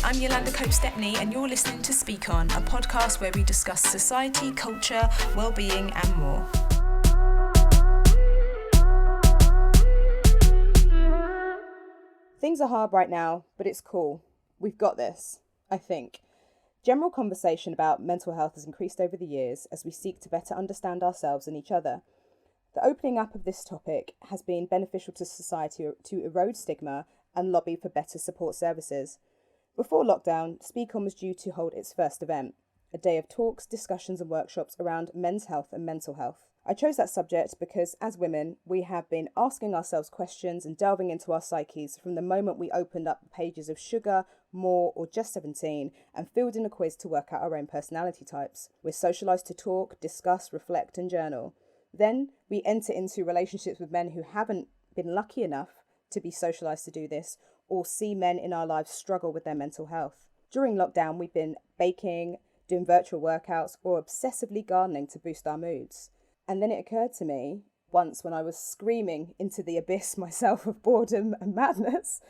I'm Yolanda Cope-Stepney and you're listening to Speak On, a podcast where we discuss society, culture, wellbeing and more. Things are hard right now, but it's cool. We've got this, I think. General conversation about mental health has increased over the years as we seek to better understand ourselves and each other. The opening up of this topic has been beneficial to society to erode stigma and lobby for better support services. Before lockdown, Speak On was due to hold its first event, a day of talks, discussions and workshops around men's health and mental health. I chose that subject because, as women, we have been asking ourselves questions and delving into our psyches from the moment we opened up the pages of Sugar, More or Just 17 and filled in a quiz to work out our own personality types. We're socialised to talk, discuss, reflect and journal. Then we enter into relationships with men who haven't been lucky enough to be socialised to do this or see men in our lives struggle with their mental health. During lockdown, we've been baking, doing virtual workouts or obsessively gardening to boost our moods. And then it occurred to me once when I was screaming into the abyss myself of boredom and madness,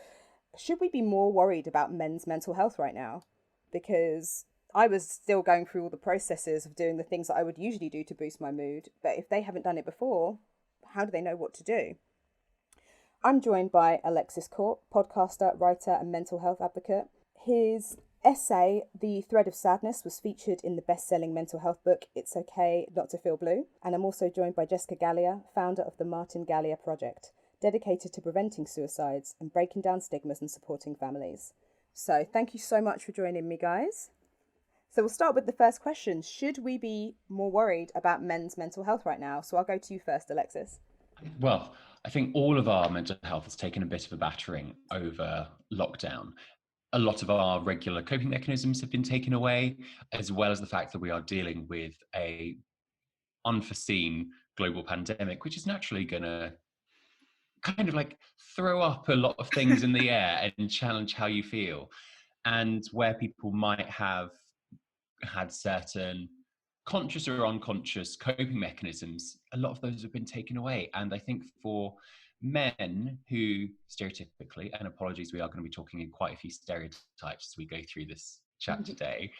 should we be more worried about men's mental health right now? Because I was still going through all the processes of doing the things that I would usually do to boost my mood. But if they haven't done it before, how do they know what to do? I'm joined by Alexis Court, podcaster, writer and mental health advocate. His essay, The Thread of Sadness, was featured in the best-selling mental health book, It's Okay Not to Feel Blue. And I'm also joined by Jess Gallier, founder of the Martin Gallier Project, dedicated to preventing suicides and breaking down stigmas and supporting families. So thank you so much for joining me, guys. So we'll start with the first question. Should we be more worried about men's mental health right now? So I'll go to you first, Alexis. Well, I think all of our mental health has taken a bit of a battering over lockdown. A lot of our regular coping mechanisms have been taken away, as well as the fact that we are dealing with a unforeseen global pandemic, which is naturally going to kind of like throw up a lot of things in the air and challenge how you feel. And where people might have had certain conscious or unconscious coping mechanisms, a lot of those have been taken away. And I think for men who stereotypically, and apologies, we are going to be talking in quite a few stereotypes as we go through this chat today,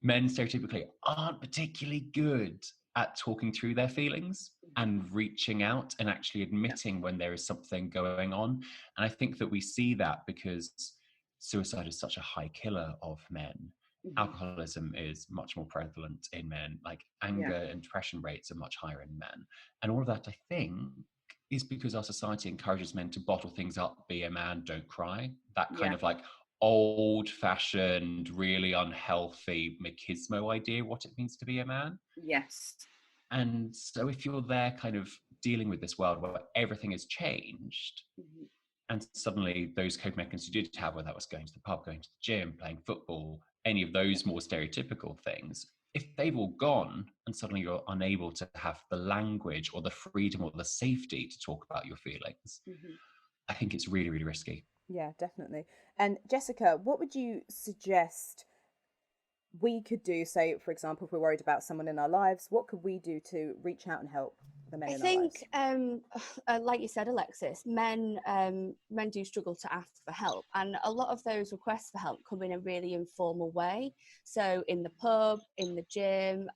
men stereotypically aren't particularly good at talking through their feelings and reaching out and actually admitting when there is something going on. And I think that we see that because suicide is such a high killer of men. Alcoholism is much more prevalent in men, like anger and depression rates are much higher in men. And all of that, I think, is because our society encourages men to bottle things up, be a man, don't cry. That kind of like old-fashioned, really unhealthy machismo idea of what it means to be a man. Yes. And so if you're there kind of dealing with this world where everything has changed, and suddenly those coping mechanisms you did have, whether that was going to the pub, going to the gym, playing football, any of those more stereotypical things, if they've all gone and suddenly you're unable to have the language or the freedom or the safety to talk about your feelings, I think it's really, really risky. Yeah, definitely. And Jessica, what would you suggest we could do? Say, for example, if we're worried about someone in our lives, what could we do to reach out and help the men in our lives? I think, like you said, Alexis, men do struggle to ask for help, and a lot of those requests for help come in a really informal way. So in the pub, in the gym,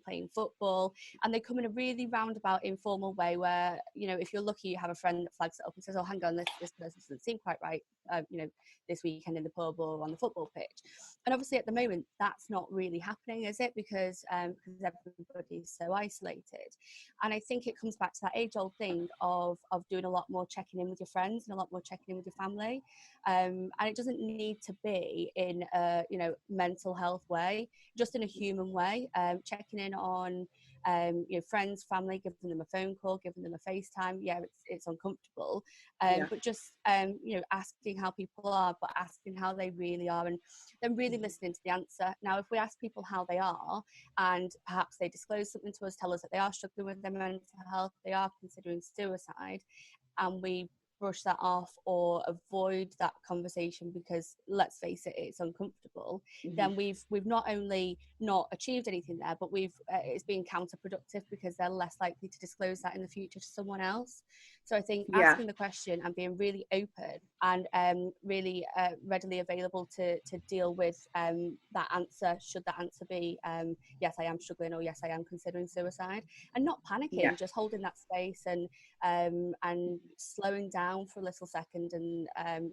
playing football, and they come in a really roundabout, informal way where, you know, if you're lucky, you have a friend that flags it up and says, oh, hang on, this person doesn't seem quite right, you know, this weekend in the pub or on the football pitch. And obviously at the moment, that's not really happening, is it? Because everybody's so isolated. And I think it comes back to that age-old thing of doing a lot more checking in with your friends and a lot more checking in with your family. And it doesn't need to be in a, you know, mental health way, just in a human way, checking in on you know, friends, family, giving them a phone call, giving them a FaceTime. Yeah, it's uncomfortable, but just you know, asking how people are, but asking how they really are, and then really listening to the answer. Now, if we ask people how they are, and perhaps they disclose something to us, tell us that they are struggling with their mental health, they are considering suicide, and we brush that off or avoid that conversation because, let's face it, it's uncomfortable, then we've not only not achieved anything there, but we've it's being counterproductive because they're less likely to disclose that in the future to someone else. So I think Yeah. asking the question and being really open and really readily available to deal with that answer, should that answer be yes, I am struggling, or yes, I am considering suicide, and not panicking, just holding that space and slowing down for a little second, and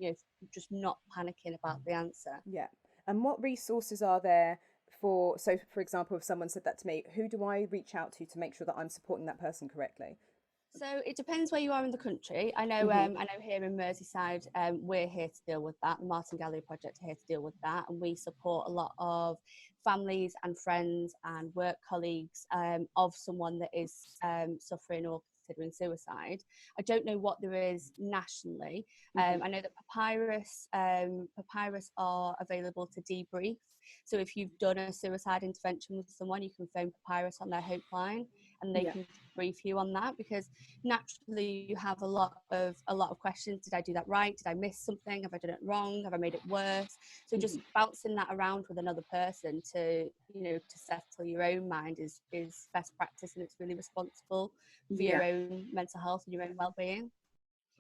just not panicking about the answer. Yeah. And what resources are there so for example, if someone said that to me, who do I reach out to make sure that I'm supporting that person correctly? So it depends where you are in the country. I know here in Merseyside, we're here to deal with that. The Martin Gallier Project are here to deal with that, and we support a lot of families and friends and work colleagues of someone that is suffering or considering suicide. I don't know what there is nationally. I know that Papyrus are available to debrief. So if you've done a suicide intervention with someone, you can phone Papyrus on their helpline, and they can brief you on that, because naturally you have a lot of questions. Did I do that right? Did I miss something? Have I done it wrong? Have I made it worse? So just bouncing that around with another person to settle your own mind is best practice, and it's really responsible for your own mental health and your own well-being.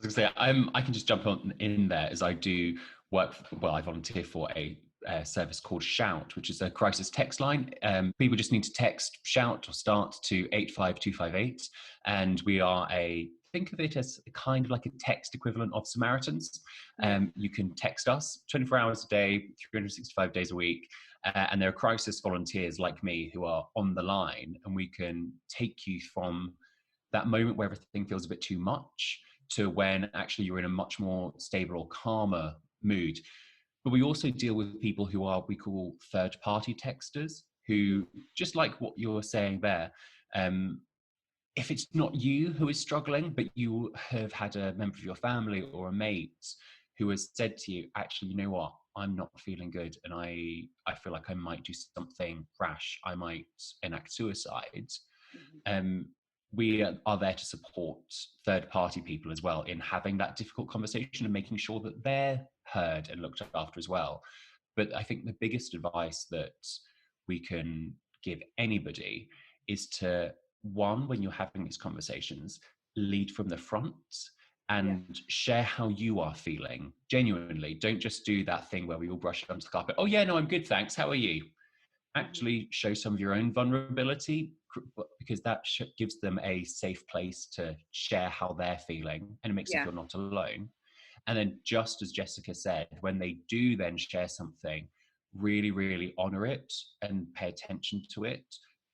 I was going to say, I can just jump on in there, as I do work. I volunteer for a service called Shout, which is a crisis text line. People just need to text Shout or Start to 85258, and we are think of it as kind of like a text equivalent of Samaritans. You can text us 24 hours a day, 365 days a week, and there are crisis volunteers like me who are on the line, and we can take you from that moment where everything feels a bit too much to when actually you're in a much more stable or calmer mood. But we also deal with people who we call third-party texters, who, just like what you're saying there, if it's not you who is struggling, but you have had a member of your family or a mate who has said to you, actually, you know what, I'm not feeling good, and I feel like I might do something rash, I might enact suicide. We are there to support third-party people as well in having that difficult conversation and making sure that they're heard and looked after as well. But I think the biggest advice that we can give anybody is to, one, when you're having these conversations, lead from the front and share how you are feeling genuinely. Don't just do that thing where we all brush it under the carpet. Oh yeah, no, I'm good, thanks. How are you? Actually show some of your own vulnerability, because that gives them a safe place to share how they're feeling, and it makes them feel not alone. And then, just as Jessica said, when they do then share something, really, really honor it and pay attention to it.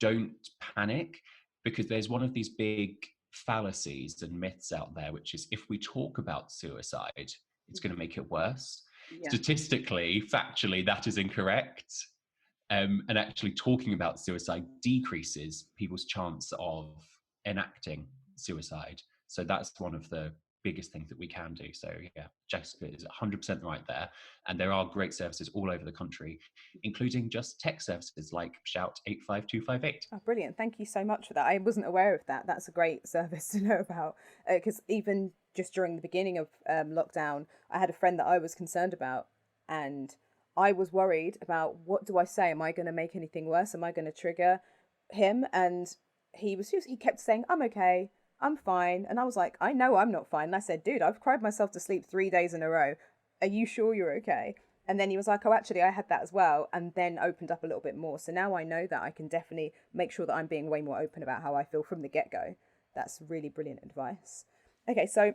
Don't panic, because there's one of these big fallacies and myths out there, which is if we talk about suicide, it's going to make it worse. Statistically, factually, that is incorrect. And actually talking about suicide decreases people's chance of enacting suicide. So that's one of the biggest things that we can do. So yeah, Jessica is 100% right there. And there are great services all over the country, including just tech services like Shout 85258. Oh, brilliant. Thank you so much for that. I wasn't aware of that. That's a great service to know about, because even just during the beginning of lockdown, I had a friend that I was concerned about, and I was worried about, what do I say? Am I going to make anything worse? Am I going to trigger him? And he kept saying, I'm okay, I'm fine. And I was like, I know I'm not fine. And I said, dude, I've cried myself to sleep 3 days in a row. Are you sure you're okay? And then he was like, oh, actually, I had that as well. And then opened up a little bit more. So now I know that I can definitely make sure that I'm being way more open about how I feel from the get-go. That's really brilliant advice. Okay, so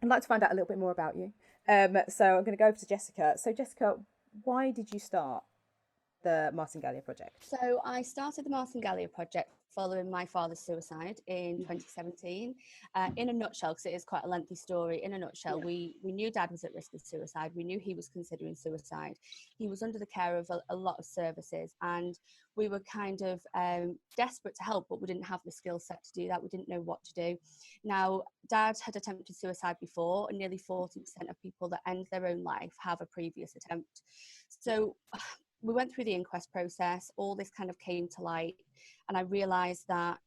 I'd like to find out a little bit more about you. So I'm going to go over to Jessica. So Jessica, why did you start the Martin Gallier Project? So I started the Martin Gallier Project following my father's suicide in 2017. In a nutshell, because it is quite a lengthy story, in a nutshell, we knew Dad was at risk of suicide. We knew he was considering suicide. He was under the care of a lot of services, and we were kind of desperate to help, but we didn't have the skill set to do that. We didn't know what to do. Now, Dad had attempted suicide before, and nearly 40% of people that end their own life have a previous attempt. So we went through the inquest process, all this kind of came to light, and I realised that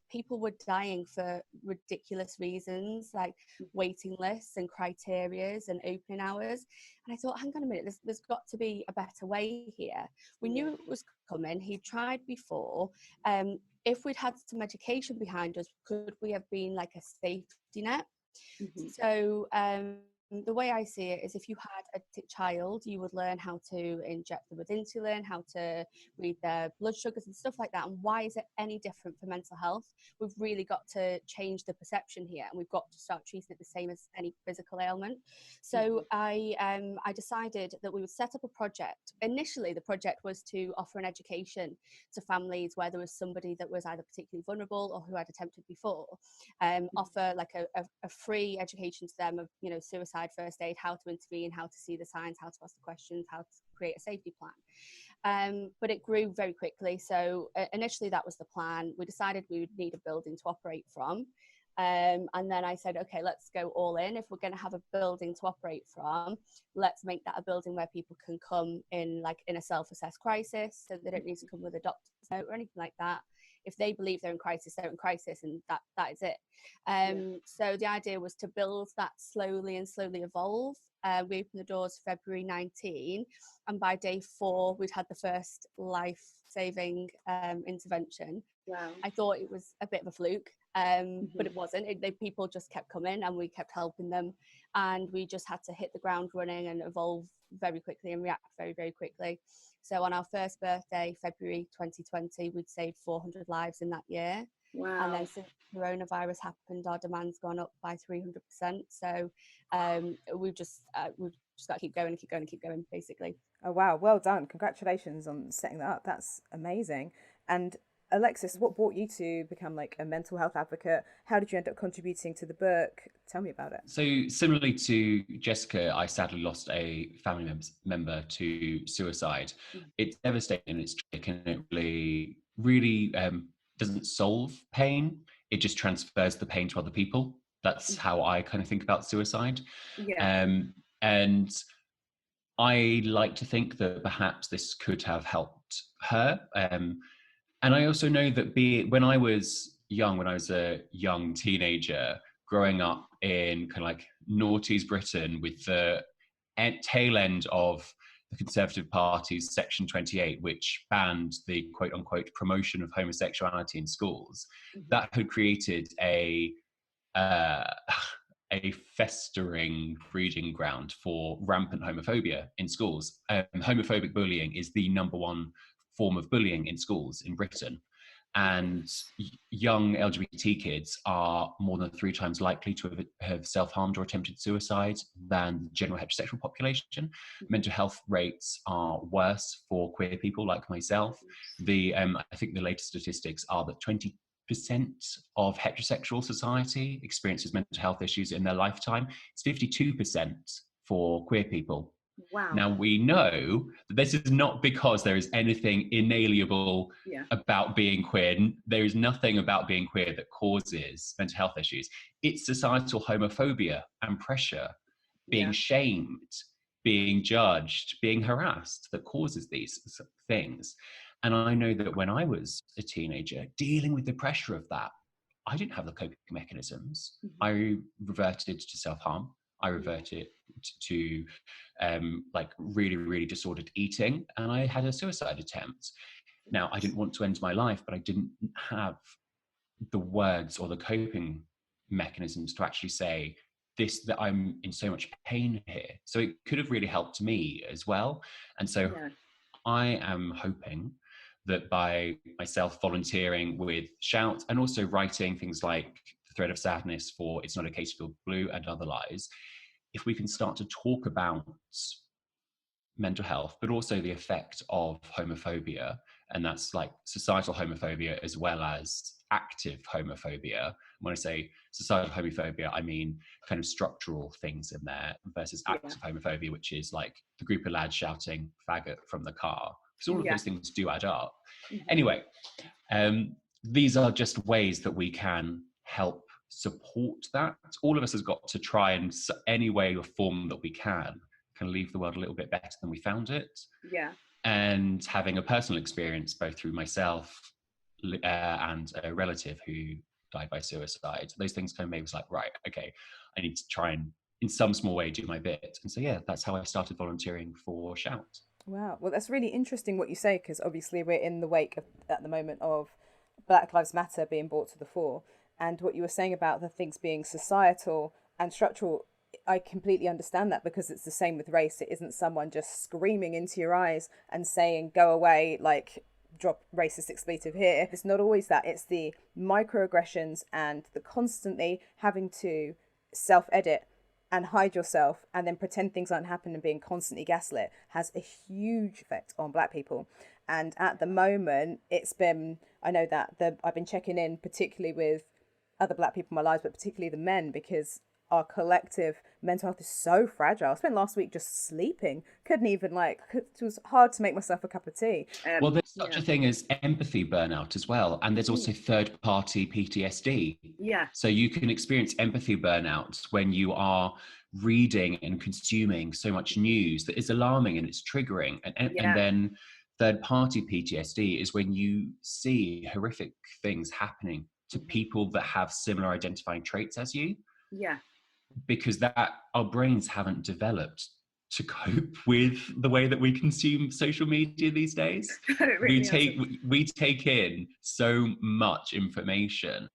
people were dying for ridiculous reasons, like waiting lists and criterias and opening hours. And I thought, hang on a minute, there's got to be a better way here. We knew it was coming. He tried before. If we'd had some education behind us, could we have been like a safety net? So the way I see it is, if you had a child, you would learn how to inject them with insulin, how to read their blood sugars and stuff like that. And why is it any different for mental health? We've really got to change the perception here, and we've got to start treating it the same as any physical ailment. So I decided that we would set up a project. Initially, the project was to offer an education to families where there was somebody that was either particularly vulnerable or who had attempted before. Offer like a free education to them of, you know, suicide first aid, how to intervene, how to see the signs, how to ask the questions, how to create a safety plan. But it grew very quickly. So initially that was the plan. We decided we would need a building to operate from. And then I said, okay, let's go all in. If we're going to have a building to operate from, let's make that a building where people can come in, like in a self-assessed crisis, so they don't need to come with a doctor's note or anything like that. If they believe they're in crisis, they're in crisis, and that is it. So the idea was to build that slowly and slowly evolve. We opened the doors February 19, and by day 4, we'd had the first life-saving intervention. Wow. I thought it was a bit of a fluke, but it wasn't. People just kept coming, and we kept helping them, and we just had to hit the ground running and evolve very quickly and react very, very quickly. So on our first birthday, February 2020, we'd saved 400 lives in that year. Wow. And then since coronavirus happened, our demand's gone up by 300%. So we've just got to keep going and keep going and keep going, basically. Oh, wow. Well done. Congratulations on setting that up. That's amazing. And Alexis, what brought you to become like a mental health advocate? How did you end up contributing to the book? Tell me about it. So similarly to Jessica, I sadly lost a family member to suicide. It's devastating, it's tragic, and it really doesn't solve pain. It just transfers the pain to other people. That's how I kind of think about suicide. And I like to think that perhaps this could have helped her. And I also know that when I was a young teenager, growing up in kind of like noughties Britain with the tail end of the Conservative Party's Section 28, which banned the quote unquote promotion of homosexuality in schools, that had created a festering breeding ground for rampant homophobia in schools. Homophobic bullying is the number one form of bullying in schools in Britain. And young LGBT kids are more than 3 times likely to have self-harmed or attempted suicide than the general heterosexual population. Mental health rates are worse for queer people like myself. I think the latest statistics are that 20% of heterosexual society experiences mental health issues in their lifetime. It's 52% for queer people. Wow. Now, we know that this is not because there is anything inalienable about being queer. There is nothing about being queer that causes mental health issues. It's societal homophobia and pressure, being shamed, being judged, being harassed that causes these things. And I know that when I was a teenager, dealing with the pressure of that, I didn't have the coping mechanisms. I reverted to self-harm. I reverted to like really, really disordered eating, and I had a suicide attempt. Now, I didn't want to end my life, but I didn't have the words or the coping mechanisms to actually say that I'm in so much pain here. So it could have really helped me as well. And so I am hoping that by myself volunteering with Shout and also writing things like The Thread of Sadness for It's Not Okay to Feel Blue and Other Lies, if we can start to talk about mental health, but also the effect of homophobia, and that's like societal homophobia as well as active homophobia. When I say societal homophobia, I mean kind of structural things in there versus active homophobia, which is like the group of lads shouting faggot from the car. Because all of those things do add up. Anyway, these are just ways that we can help support that. All of us has got to try and any way or form that we can leave the world a little bit better than we found it. And having a personal experience, both through myself and a relative who died by suicide. Those things kind of made us like, right, okay, I need to try and in some small way do my bit. And so yeah, that's how I started volunteering for Shout. Wow. Well, that's really interesting what you say, because obviously we're in the wake of, at the moment, of Black Lives Matter being brought to the fore. And what you were saying about the things being societal and structural, I completely understand that, because it's the same with race. It isn't someone just screaming into your eyes and saying, go away, like, drop racist expletive here. It's not always that. It's the microaggressions and the constantly having to self-edit and hide yourself and then pretend things aren't happening and being constantly gaslit has a huge effect on Black people. And at the moment, it's been, I know that I've been checking in particularly with other Black people in my lives, but particularly the men, because our collective mental health is so fragile. I spent last week just sleeping. Couldn't even it was hard to make myself a cup of tea. Well, there's such a thing as empathy burnout as well. And there's also third party PTSD. Yeah. So you can experience empathy burnout when you are reading and consuming so much news that is alarming and it's triggering. And then third party PTSD is when you see horrific things happening to people that have similar identifying traits as you. Yeah. Because that our brains haven't developed to cope with the way that we consume social media these days. Really we take in so much information,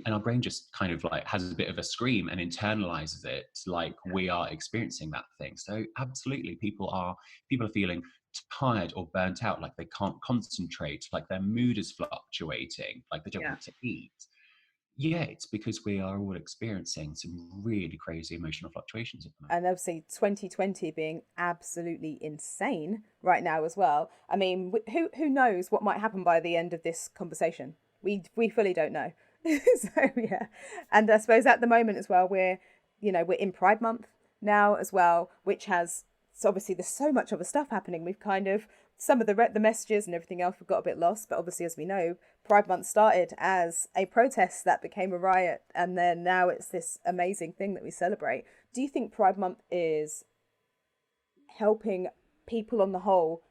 and our brain just kind of like has a bit of a scream and internalizes it like we are experiencing that thing. So absolutely, people are feeling tired or burnt out, like they can't concentrate, like their mood is fluctuating, like they don't want to eat. Yeah, it's because we are all experiencing some really crazy emotional fluctuations at the moment. And obviously 2020 being absolutely insane right now as well. I mean, who knows what might happen by the end of this conversation? We fully don't know. So yeah. And I suppose at the moment as well, we're in Pride Month now as well, which has, so obviously there's so much other stuff happening. We've kind of, some of the messages and everything else, we've got a bit lost. But obviously, as we know, Pride Month started as a protest that became a riot. And then now it's this amazing thing that we celebrate. Do you think Pride Month is helping people on the whole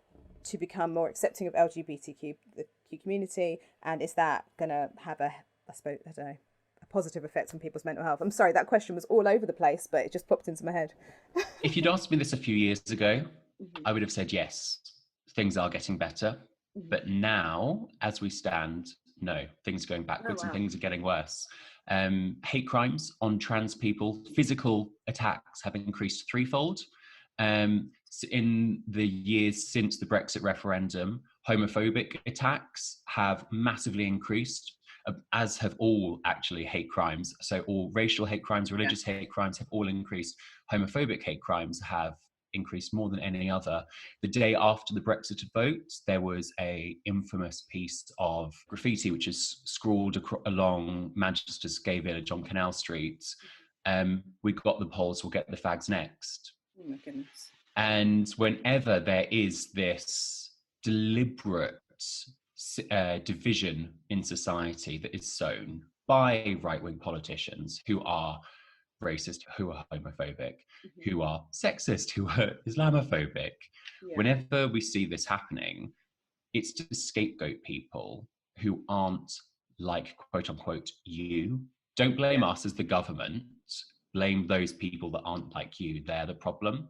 to become more accepting of LGBTQ, the Q community? And is that going to have a positive effect on people's mental health? I'm sorry, that question was all over the place, but it just popped into my head. If you'd asked me this a few years ago, I would have said yes, things are getting better. But now, as we stand, no, things are going backwards and things are getting worse. Hate crimes on trans people, physical attacks have increased threefold. In the years since the Brexit referendum, homophobic attacks have massively increased, as have all actually hate crimes. So all racial hate crimes, religious hate crimes have all increased. Homophobic hate crimes have increased more than any other. The day after the Brexit vote, there was a infamous piece of graffiti which is scrawled along Manchester's gay village on Canal Street. We got the polls, we'll get the fags next. Oh my goodness. And whenever there is this deliberate division in society that is sown by right-wing politicians who are racist, who are homophobic, who are sexist, who are Islamophobic. Whenever we see this happening, it's to scapegoat people who aren't like, quote unquote, you. Don't blame us as the government. Blame those people that aren't like you. They're the problem.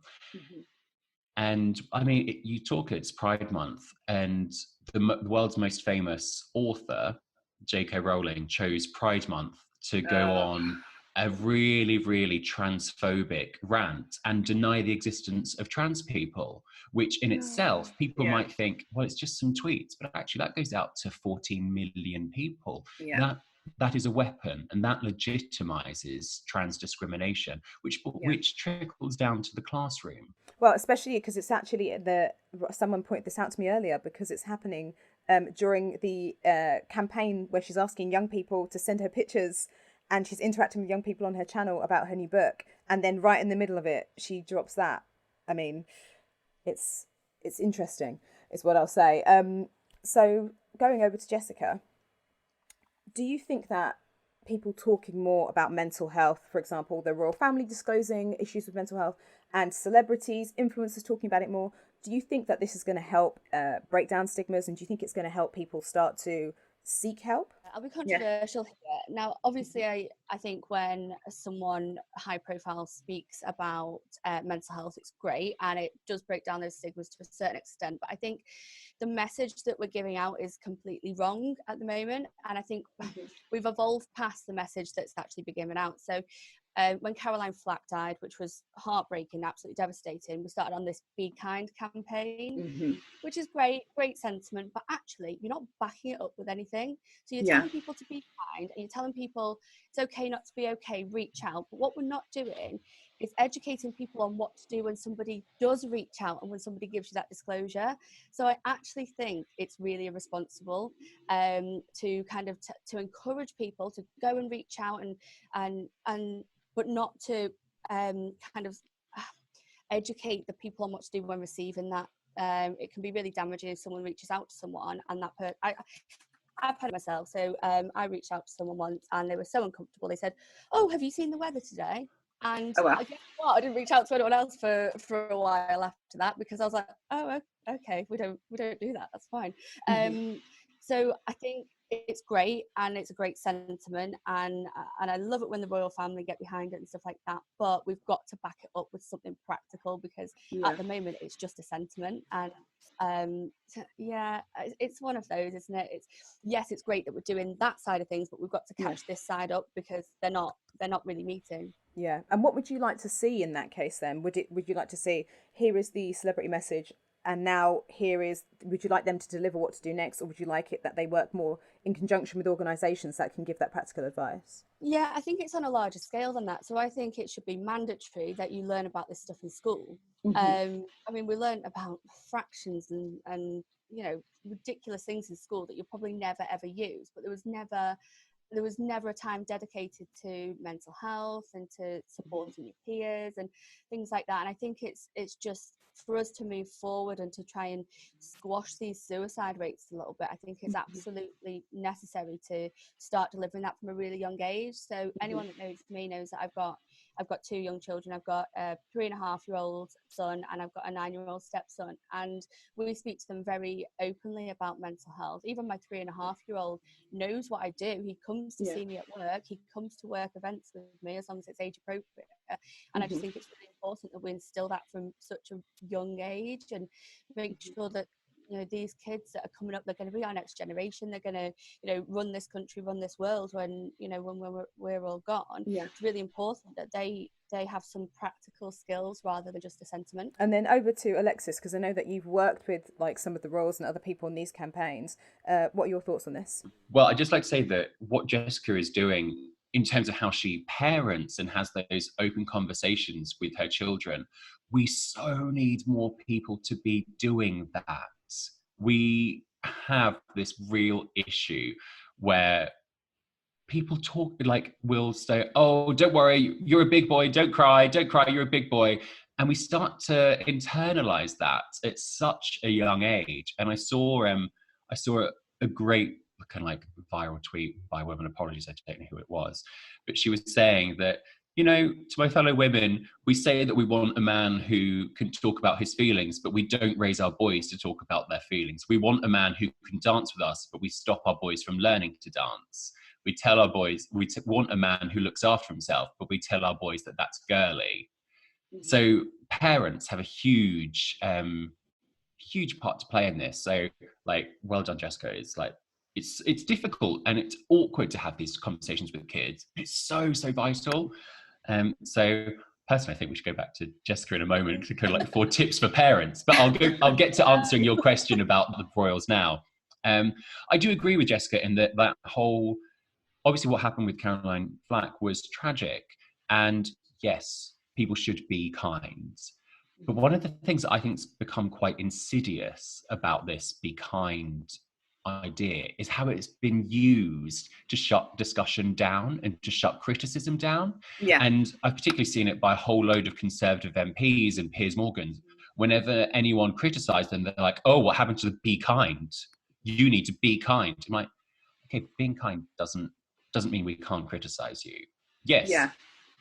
And I mean, you talk, it's Pride Month, and the world's most famous author, J.K. Rowling, chose Pride Month to go on a really, really transphobic rant and deny the existence of trans people, which in itself, people might think, well, it's just some tweets, but actually that goes out to 14 million people. That is a weapon, and that legitimizes trans discrimination, which trickles down to the classroom. Well, especially because it's actually someone pointed this out to me earlier, because it's happening during the campaign where she's asking young people to send her pictures, and she's interacting with young people on her channel about her new book, and then right in the middle of it, she drops that. I mean, it's interesting, is what I'll say. So going over to Jessica, do you think that people talking more about mental health, for example, the royal family disclosing issues with mental health, and celebrities, influencers talking about it more, do you think that this is going to help break down stigmas, and do you think it's going to help people start to seek help? I'll be controversial here. Now, obviously, I think when someone high profile speaks about mental health, it's great, and it does break down those stigmas to a certain extent. But I think the message that we're giving out is completely wrong at the moment. And I think we've evolved past the message that's actually been given out. So when Caroline Flack died, which was heartbreaking, absolutely devastating, we started on this Be Kind campaign, which is great sentiment, but actually you're not backing it up with anything. So you're telling people to be kind, and you're telling people it's okay not to be okay, reach out. But what we're not doing is educating people on what to do when somebody does reach out and when somebody gives you that disclosure. So I actually think it's really irresponsible to kind of to encourage people to go and reach out and but not to kind of educate the people on what to do when receiving that. It can be really damaging if someone reaches out to someone and that I've had it myself. So I reached out to someone once and they were so uncomfortable. They said, "Oh, have you seen the weather today?" And I guess what, I didn't reach out to anyone else for a while after that, because I was like, "Oh, okay, we don't do that. That's fine." So I think it's great and it's a great sentiment, and I love it when the royal family get behind it and stuff like that. But we've got to back it up with something practical, because at the moment it's just a sentiment. And it's one of those, isn't it? It's great that we're doing that side of things, but we've got to catch this side up, because they're not really meeting. Yeah. And what would you like to see in that case then? Would you like to see, here is the celebrity message, and now would you like them to deliver what to do next, or would you like it that they work more in conjunction with organisations that can give that practical advice? Yeah, I think it's on a larger scale than that. So I think it should be mandatory that you learn about this stuff in school. I mean, we learn about fractions and ridiculous things in school that you'll probably never ever use, but there was never a time dedicated to mental health and to supporting your peers and things like that. And I think it's just for us to move forward and to try and squash these suicide rates a little bit. I think it's absolutely necessary to start delivering that from a really young age. So anyone that knows me knows that I've got 2 young children. I've got a 3.5-year-old son and I've got a 9-year-old stepson, and we speak to them very openly about mental health. Even my 3.5-year-old knows what I do. He comes to see me at work. He comes to work events with me, as long as it's age appropriate. And I just think it's really important that we instill that from such a young age, and make sure that these kids that are coming up, they're going to be our next generation. They're going to run this country, run this world when we're all gone. It's really important that they have some practical skills rather than just a sentiment. And then over to Alexis, because I know that you've worked with like some of the royals and other people in these campaigns. What are your thoughts on this? Well, I'd just like to say that what Jessica is doing in terms of how she parents and has those open conversations with her children, we so need more people to be doing that. We have this real issue where people talk like, will say, "Oh, don't worry, you're a big boy, don't cry, you're a big boy." And we start to internalize that at such a young age. And I saw a great kind of like viral tweet by a woman, apologies, I don't know who it was, but she was saying that, to my fellow women, we say that we want a man who can talk about his feelings, but we don't raise our boys to talk about their feelings. We want a man who can dance with us, but we stop our boys from learning to dance. We tell our boys, want a man who looks after himself, but we tell our boys that that's girly. So parents have a huge part to play in this. So like, well done, Jessica. It's like, it's difficult and it's awkward to have these conversations with kids. It's so vital. So personally, I think we should go back to Jessica in a moment to kind of like 4 tips for parents. But I'll get to answering your question about the royals now. I do agree with Jessica in that whole, obviously what happened with Caroline Flack was tragic, and yes, people should be kind. But one of the things that I think's become quite insidious about this be kind idea is how it's been used to shut discussion down and to shut criticism down. And I've particularly seen it by a whole load of Conservative MPs and Piers Morgan. Whenever anyone criticised them, they're like, "Oh, what happened to the be kind? You need to be kind." I'm like, okay, being kind doesn't mean we can't criticise you. Yes,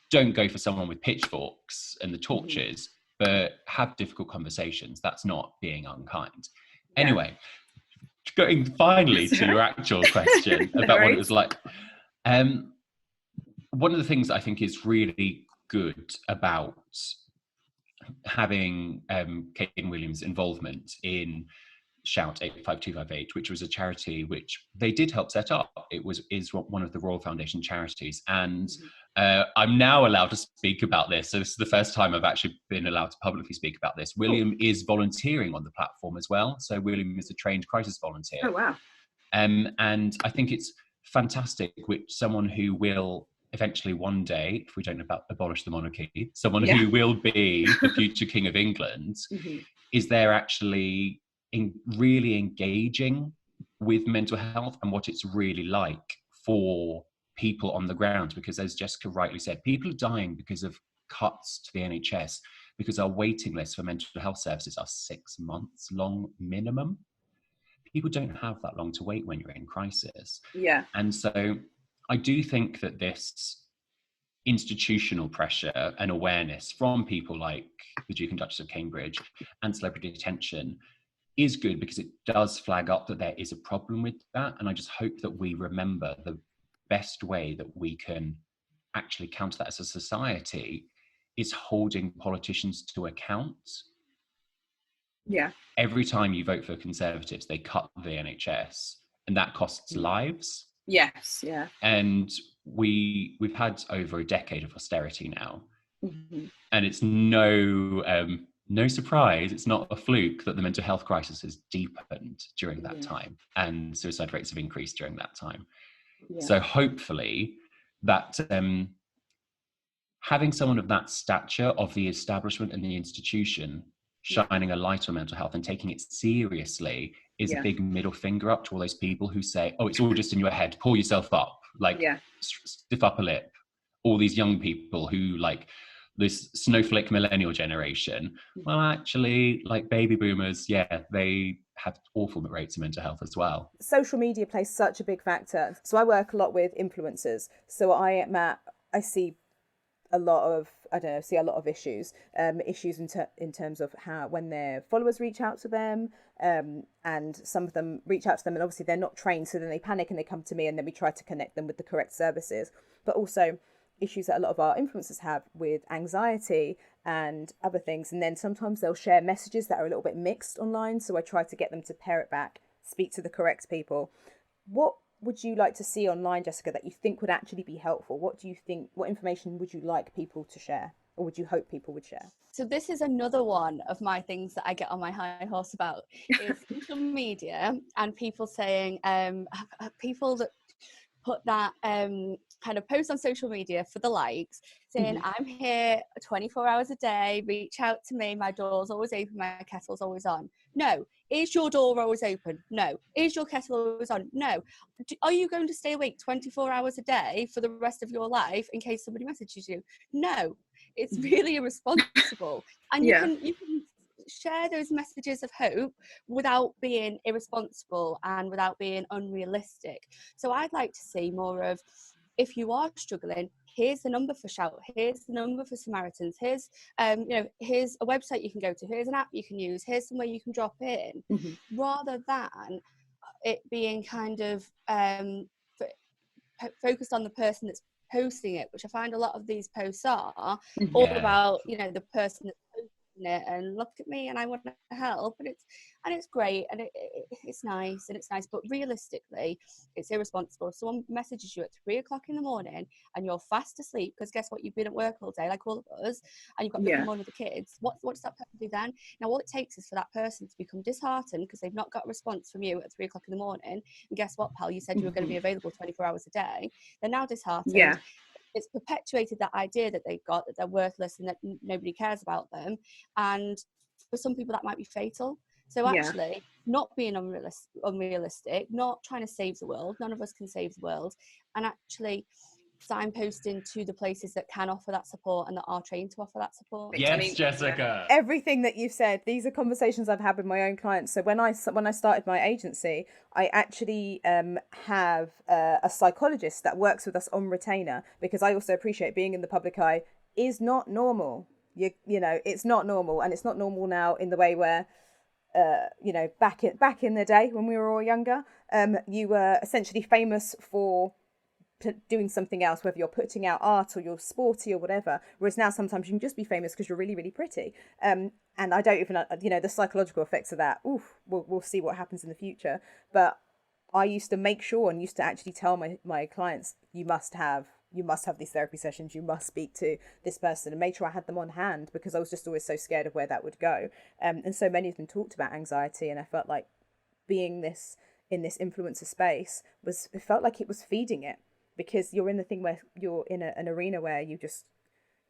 don't go for someone with pitchforks and the torches, but have difficult conversations. That's not being unkind. Anyway, going finally to your actual question about what it was like. One of the things I think is really good about having Kate Williams' involvement in Shout 85258, which was a charity which they did help set up. Is one of the Royal Foundation charities, and I'm now allowed to speak about this. So this is the first time I've actually been allowed to publicly speak about this. William is volunteering on the platform as well. So William is a trained crisis volunteer. Oh wow! And I think it's fantastic, which someone who will eventually one day, if we don't abolish the monarchy, someone who will be the future King of England, is there actually really engaging with mental health and what it's really like for people on the ground. Because as Jessica rightly said, people are dying because of cuts to the NHS, because our waiting lists for mental health services are 6 months long minimum. People don't have that long to wait when you're in crisis. Yeah. And so I do think that this institutional pressure and awareness from people like the Duke and Duchess of Cambridge and celebrity attention is good, because it does flag up that there is a problem with that. And I just hope that we remember the best way that we can actually counter that as a society is holding politicians to account. Yeah. Every time you vote for Conservatives, they cut the NHS, and that costs lives. Yes, yeah. And we've had over a decade of austerity now, and it's no surprise, it's not a fluke that the mental health crisis has deepened during that time, and suicide rates have increased during that time. So hopefully that having someone of that stature, of the establishment and the institution, shining a light on mental health and taking it seriously is a big middle finger up to all those people who say, oh, it's all just in your head, pull yourself up, like stiff upper lip. All these young people who, like this snowflake millennial generation, well, actually, like baby boomers, they have awful rates of mental health as well. Social media plays such a big factor. So I work a lot with influencers. So I see a lot of issues in terms of how, when their followers reach out to them, and some of them reach out to them and obviously they're not trained, so then they panic and they come to me, and then we try to connect them with the correct services. But also issues that a lot of our influencers have with anxiety and other things, and then sometimes they'll share messages that are a little bit mixed online, so I try to get them to pare it back, speak to the correct people. What would you like to see online, Jessica, that you think would actually be helpful? What information would you like people to share, or would you hope people would share? So this is another one of my things that I get on my high horse about, is social media and people saying, people that put that kind of post on social media for the likes, saying, I'm here 24 hours a day, reach out to me, my door's always open, my kettle's always on. No. Is your door always open? No. Is your kettle always on? No. Are you going to stay awake 24 hours a day for the rest of your life in case somebody messages you? No. It's really irresponsible. And you can share those messages of hope without being irresponsible and without being unrealistic. So I'd like to see more of, if you are struggling, here's the number for Shout, here's the number for Samaritans, here's here's a website you can go to, here's an app you can use, here's somewhere you can drop in, rather than it being kind of focused on the person that's posting it, which I find a lot of these posts are all about, the person that's posting it, and look at me and I want to help, and it's great, and it's nice, but realistically it's irresponsible. If someone messages you at 3 o'clock in the morning and you're fast asleep, because guess what, you've been at work all day like all of us, and you've got to come on with the kids, what does that person do then? Now all it takes is for that person to become disheartened because they've not got a response from you at 3 o'clock in the morning, and guess what, pal, you said you were going to be available 24 hours a day. They're now disheartened. It's perpetuated that idea that they've got, that they're worthless and that nobody cares about them. And for some people that might be fatal. So actually not being unrealistic, not trying to save the world. None of us can save the world. And actually signposting to the places that can offer that support and that are trained to offer that support. Yes, Jessica. Everything that you've said, these are conversations I've had with my own clients. So when I started my agency, I actually have a psychologist that works with us on retainer, because I also appreciate being in the public eye is not normal. You know, it's not normal, and it's not normal now in the way where back in the day when we were all younger, you were essentially famous for doing something else, whether you're putting out art or you're sporty or whatever. Whereas now sometimes you can just be famous because you're really, really pretty. And I don't even, the psychological effects of that. We'll see what happens in the future. But I used to make sure and used to actually tell my clients, you must have these therapy sessions, you must speak to this person, and made sure I had them on hand, because I was just always so scared of where that would go. And so many of them talked about anxiety, and I felt like being in this influencer space it felt like it was feeding it, because you're in the thing where you're in an arena where you just,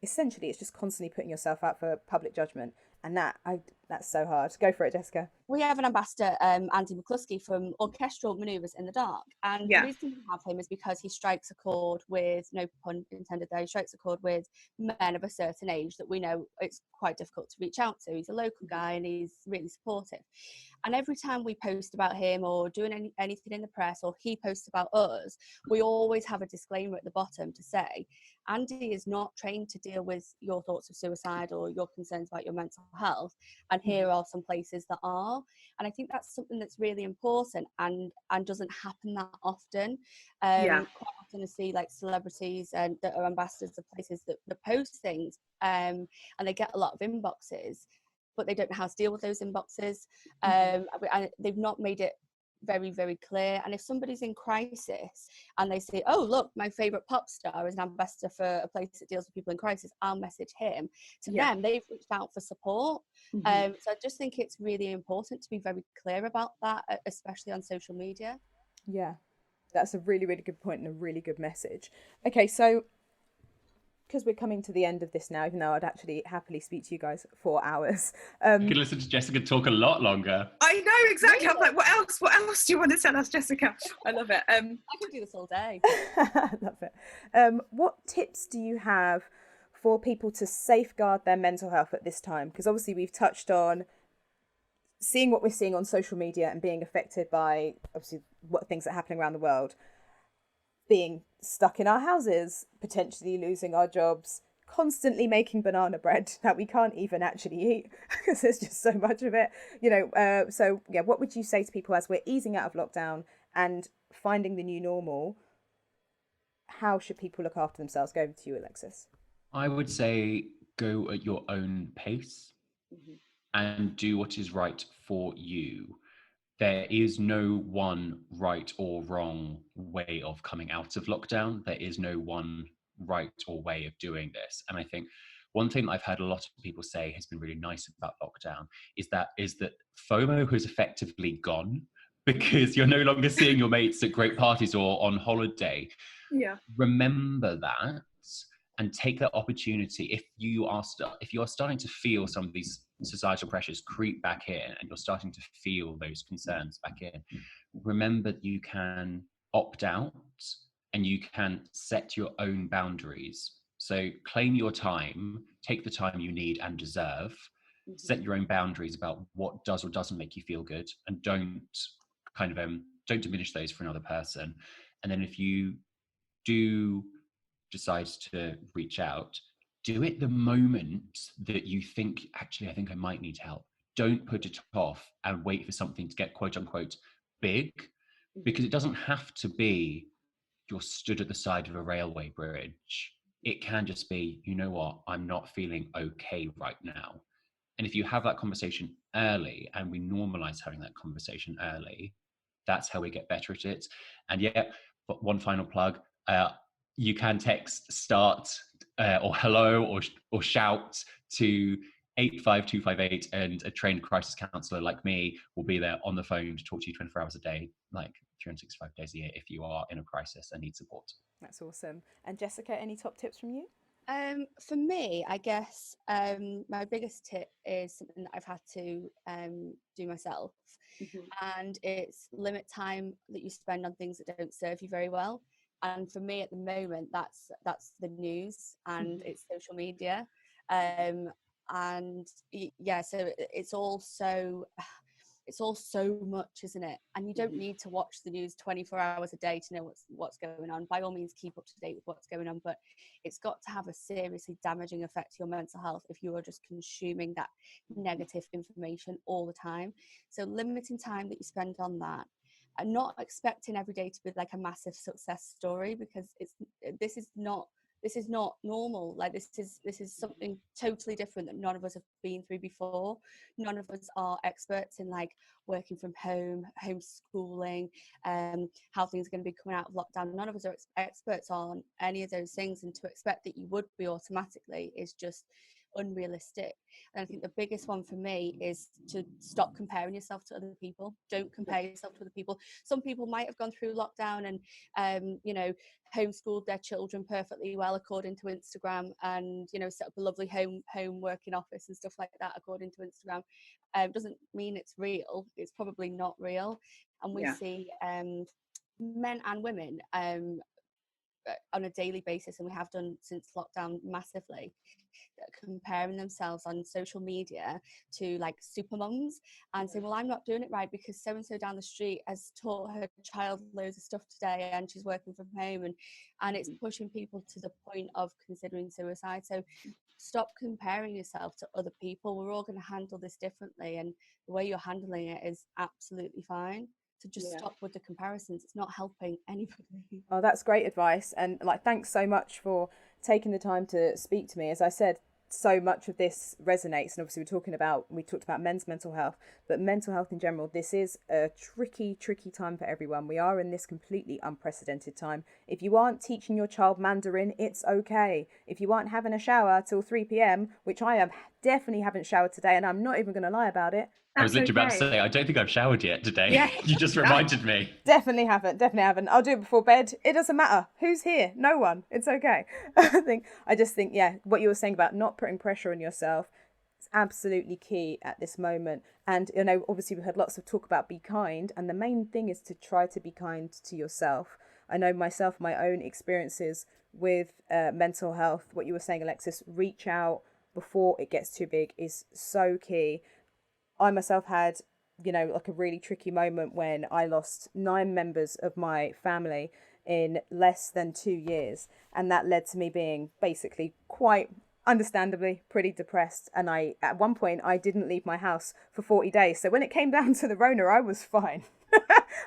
essentially, it's just constantly putting yourself out for public judgment. And that's so hard. Go for it, Jessica. We have an ambassador, Andy McCluskey, from Orchestral Manoeuvres in the Dark. And the reason we have him is because he strikes a chord with, no pun intended there, he strikes a chord with men of a certain age that we know it's quite difficult to reach out to. He's a local guy and he's really supportive. And every time we post about him or doing anything in the press, or he posts about us, we always have a disclaimer at the bottom to say, Andy is not trained to deal with your thoughts of suicide or your concerns about your mental health. And here are some places that are. And I think that's something that's really important and doesn't happen that often. Quite often I see like celebrities and that are ambassadors of places that post things, and they get a lot of inboxes, but they don't know how to deal with those inboxes. And they've not made it very, very clear. And if somebody's in crisis and they say, oh, look, my favourite pop star is an ambassador for a place that deals with people in crisis, I'll message him. To them, they've reached out for support. So I just think it's really important to be very clear about that, especially on social media. Yeah, that's a really, really good point and a really good message. Okay, so because we're coming to the end of this now, even though I'd actually happily speak to you guys for hours. You could listen to Jessica talk a lot longer. I know, exactly. I'm like, what else do you want to tell us, Jessica? I love it. I could do this all day. I love it. What tips do you have for people to safeguard their mental health at this time? Because obviously we've touched on seeing what we're seeing on social media and being affected by obviously what things that are happening around the world, being stuck in our houses, potentially losing our jobs, constantly making banana bread that we can't even actually eat because there's just so much of it, what would you say to people as we're easing out of lockdown and finding the new normal? How should people look after themselves? Go over to you, Alexis. I would say go at your own pace and do what is right for you. There is no one right or wrong way of coming out of lockdown. There is no one right or way of doing this. And I think one thing that I've heard a lot of people say has been really nice about lockdown is that FOMO has effectively gone, because you're no longer seeing your mates at great parties or on holiday. Yeah. Remember that and take that opportunity. If you are starting to feel some of these societal pressures creep back in and you're starting to feel those concerns back in, remember that you can opt out and you can set your own boundaries. So claim your time, take the time you need and deserve, set your own boundaries about what does or doesn't make you feel good, and don't diminish those for another person. And then if you do decide to reach out, do it the moment that you think, actually, I think I might need help. Don't put it off and wait for something to get quote unquote big, because it doesn't have to be you're stood at the side of a railway bridge. It can just be, you know what, I'm not feeling okay right now. And if you have that conversation early, and we normalize having that conversation early, that's how we get better at it. And but one final plug, you can text START or hello or shout to 85258, and a trained crisis counsellor like me will be there on the phone to talk to you 24 hours a day, like 365 days a year, if you are in a crisis and need support. That's awesome. And Jessica, any top tips from you? For me, I guess my biggest tip is something that I've had to do myself, and it's limit time that you spend on things that don't serve you very well. And for me at the moment, that's the news and it's social media, so it's it's all so much, isn't it? And you don't need to watch the news 24 hours a day to know what's going on. By all means, keep up to date with what's going on, but it's got to have a seriously damaging effect to your mental health if you are just consuming that negative information all the time. So limiting time that you spend on that, and not expecting every day to be like a massive success story, because this is not normal. Like this is something totally different that none of us have been through before. None of us are experts in like working from home, homeschooling, how things are going to be coming out of lockdown. None of us are experts on any of those things, and to expect that you would be automatically is just unrealistic. And I think the biggest one for me is to stop comparing yourself to other people. Don't compare yourself to other people. Some people might have gone through lockdown and homeschooled their children perfectly well according to Instagram, and set up a lovely home working office and stuff like that according to Instagram. Doesn't mean it's real. It's probably not real. And we see men and women on a daily basis, and we have done since lockdown massively, comparing themselves on social media to like super mums and saying, well, I'm not doing it right because so and so down the street has taught her child loads of stuff today and she's working from home, and it's pushing people to the point of considering suicide. So stop comparing yourself to other people. We're all going to handle this differently, and the way you're handling it is absolutely fine. So just stop with the comparisons. It's not helping anybody. Oh, that's great advice. And like, thanks so much for taking the time to speak to me. As I said, so much of this resonates, and obviously we talked about men's mental health, but mental health in general, this is a tricky time for everyone. We are in this completely unprecedented time. If you aren't teaching your child Mandarin, it's okay. If you aren't having a shower till 3 p.m, which I definitely haven't showered today, and I'm not even going to lie about it. I was literally about to say, I don't think I've showered yet today. Yeah. You just reminded me. Definitely haven't. I'll do it before bed. It doesn't matter. Who's here? No one. It's okay. I just think, what you were saying about not putting pressure on yourself is absolutely key at this moment. And, obviously we had lots of talk about be kind. And the main thing is to try to be kind to yourself. I know myself, my own experiences with mental health, what you were saying, Alexis, reach out before it gets too big is so key. I myself had, like a really tricky moment when I lost 9 members of my family in less than 2 years. And that led to me being basically quite understandably pretty depressed. And at one point, I didn't leave my house for 40 days. So when it came down to the Rona, I was fine.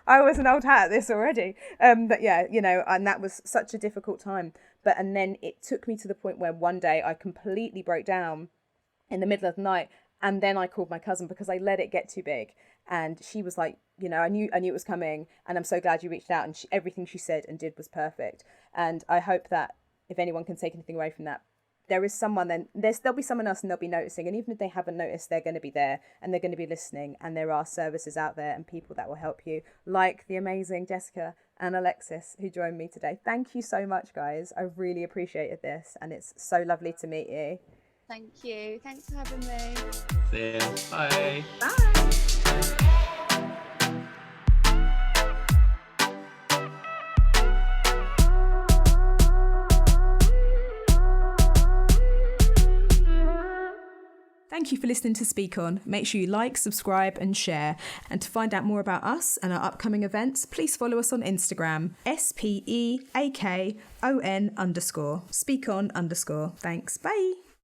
I was an old hat at this already. And that was such a difficult time. And then it took me to the point where one day I completely broke down in the middle of the night. And then I called my cousin because I let it get too big. And she was like, I knew it was coming. And I'm so glad you reached out. And everything she said and did was perfect. And I hope that if anyone can take anything away from that, there is someone, then there'll be someone else and they'll be noticing. And even if they haven't noticed, they're going to be there and they're going to be listening. And there are services out there and people that will help you, like the amazing Jessica and Alexis who joined me today. Thank you so much, guys. I really appreciated this. And it's so lovely to meet you. Thank you. Thanks for having me. See ya. Bye. Bye. Thank you for listening to Speak On. Make sure you like, subscribe and share. And to find out more about us and our upcoming events, please follow us on Instagram, SPEAKON_. Speak On_. Thanks. Bye.